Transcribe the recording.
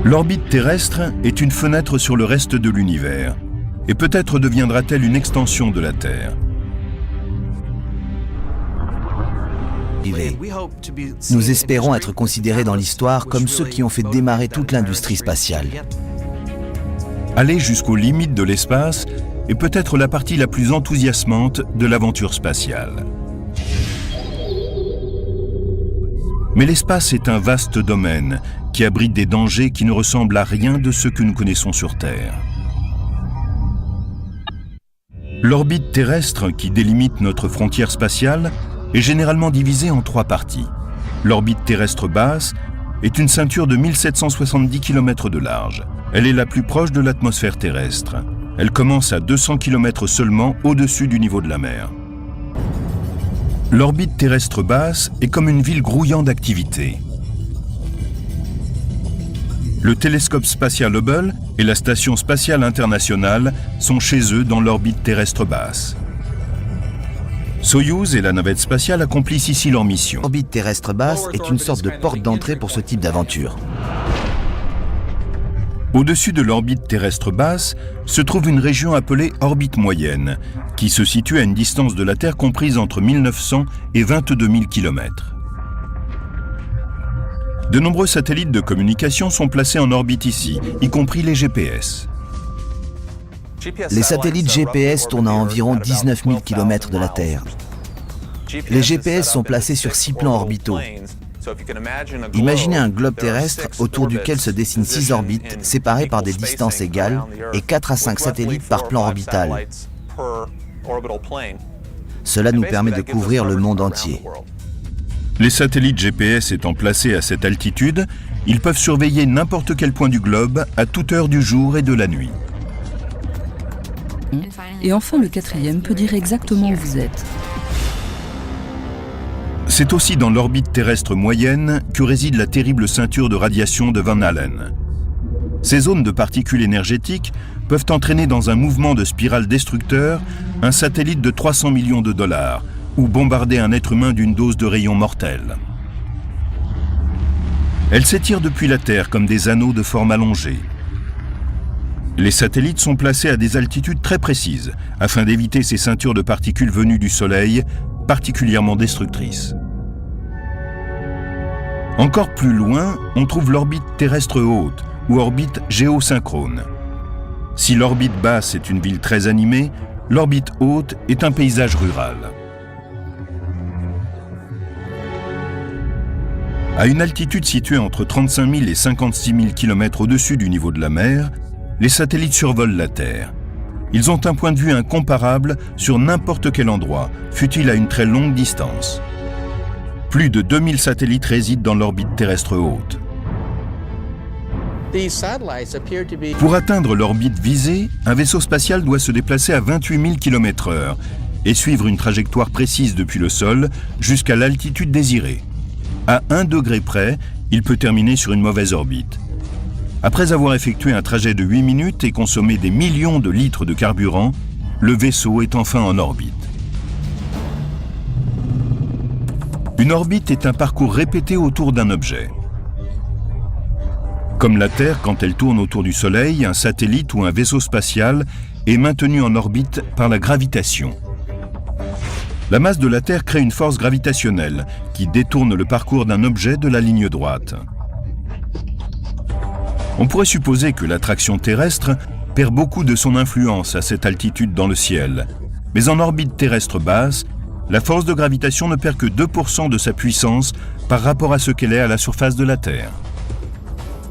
L'orbite terrestre est une fenêtre sur le reste de l'univers, et peut-être deviendra-t-elle une extension de la Terre. Nous espérons être considérés dans l'histoire comme ceux qui ont fait démarrer toute l'industrie spatiale. Aller jusqu'aux limites de l'espace est peut-être la partie la plus enthousiasmante de l'aventure spatiale. Mais l'espace est un vaste domaine qui abrite des dangers qui ne ressemblent à rien de ce que nous connaissons sur Terre. L'orbite terrestre qui délimite notre frontière spatiale est généralement divisée en 3 parties. L'orbite terrestre basse est une ceinture de 1770 km de large. Elle est la plus proche de l'atmosphère terrestre. Elle commence à 200 km seulement au-dessus du niveau de la mer. L'orbite terrestre basse est comme une ville grouillant d'activité. Le télescope spatial Hubble et la Station spatiale internationale sont chez eux dans l'orbite terrestre basse. Soyouz et la navette spatiale accomplissent ici leur mission. L'orbite terrestre basse est une sorte de porte d'entrée pour ce type d'aventure. Au-dessus de l'orbite terrestre basse se trouve une région appelée orbite moyenne, qui se situe à une distance de la Terre comprise entre 1900 et 22 000 km. De nombreux satellites de communication sont placés en orbite ici, y compris les GPS. Les satellites GPS tournent à environ 19 000 km de la Terre. Les GPS sont placés sur 6 plans orbitaux. Imaginez un globe terrestre autour duquel se dessinent 6 orbites séparées par des distances égales et 4 à 5 satellites par plan orbital. Cela nous permet de couvrir le monde entier. Les satellites GPS étant placés à cette altitude, ils peuvent surveiller n'importe quel point du globe à toute heure du jour et de la nuit. Et enfin, le 4e peut dire exactement où vous êtes. C'est aussi dans l'orbite terrestre moyenne que réside la terrible ceinture de radiation de Van Allen. Ces zones de particules énergétiques peuvent entraîner dans un mouvement de spirale destructeur un satellite de 300 millions de dollars ou bombarder un être humain d'une dose de rayons mortels. Elles s'étirent depuis la Terre comme des anneaux de forme allongée. Les satellites sont placés à des altitudes très précises afin d'éviter ces ceintures de particules venues du Soleil, particulièrement destructrices. Encore plus loin, on trouve l'orbite terrestre haute ou orbite géosynchrone. Si l'orbite basse est une ville très animée, l'orbite haute est un paysage rural. À une altitude située entre 35 000 et 56 000 km au-dessus du niveau de la mer, les satellites survolent la Terre. Ils ont un point de vue incomparable sur n'importe quel endroit, fût-il à une très longue distance. Plus de 2000 satellites résident dans l'orbite terrestre haute. Pour atteindre l'orbite visée, un vaisseau spatial doit se déplacer à 28 000 km/h et suivre une trajectoire précise depuis le sol jusqu'à l'altitude désirée. À 1 degré près, il peut terminer sur une mauvaise orbite. Après avoir effectué un trajet de 8 minutes et consommé des millions de litres de carburant, le vaisseau est enfin en orbite. Une orbite est un parcours répété autour d'un objet. Comme la Terre, quand elle tourne autour du Soleil, un satellite ou un vaisseau spatial est maintenu en orbite par la gravitation. La masse de la Terre crée une force gravitationnelle qui détourne le parcours d'un objet de la ligne droite. On pourrait supposer que l'attraction terrestre perd beaucoup de son influence à cette altitude dans le ciel. Mais en orbite terrestre basse, la force de gravitation ne perd que 2% de sa puissance par rapport à ce qu'elle est à la surface de la Terre.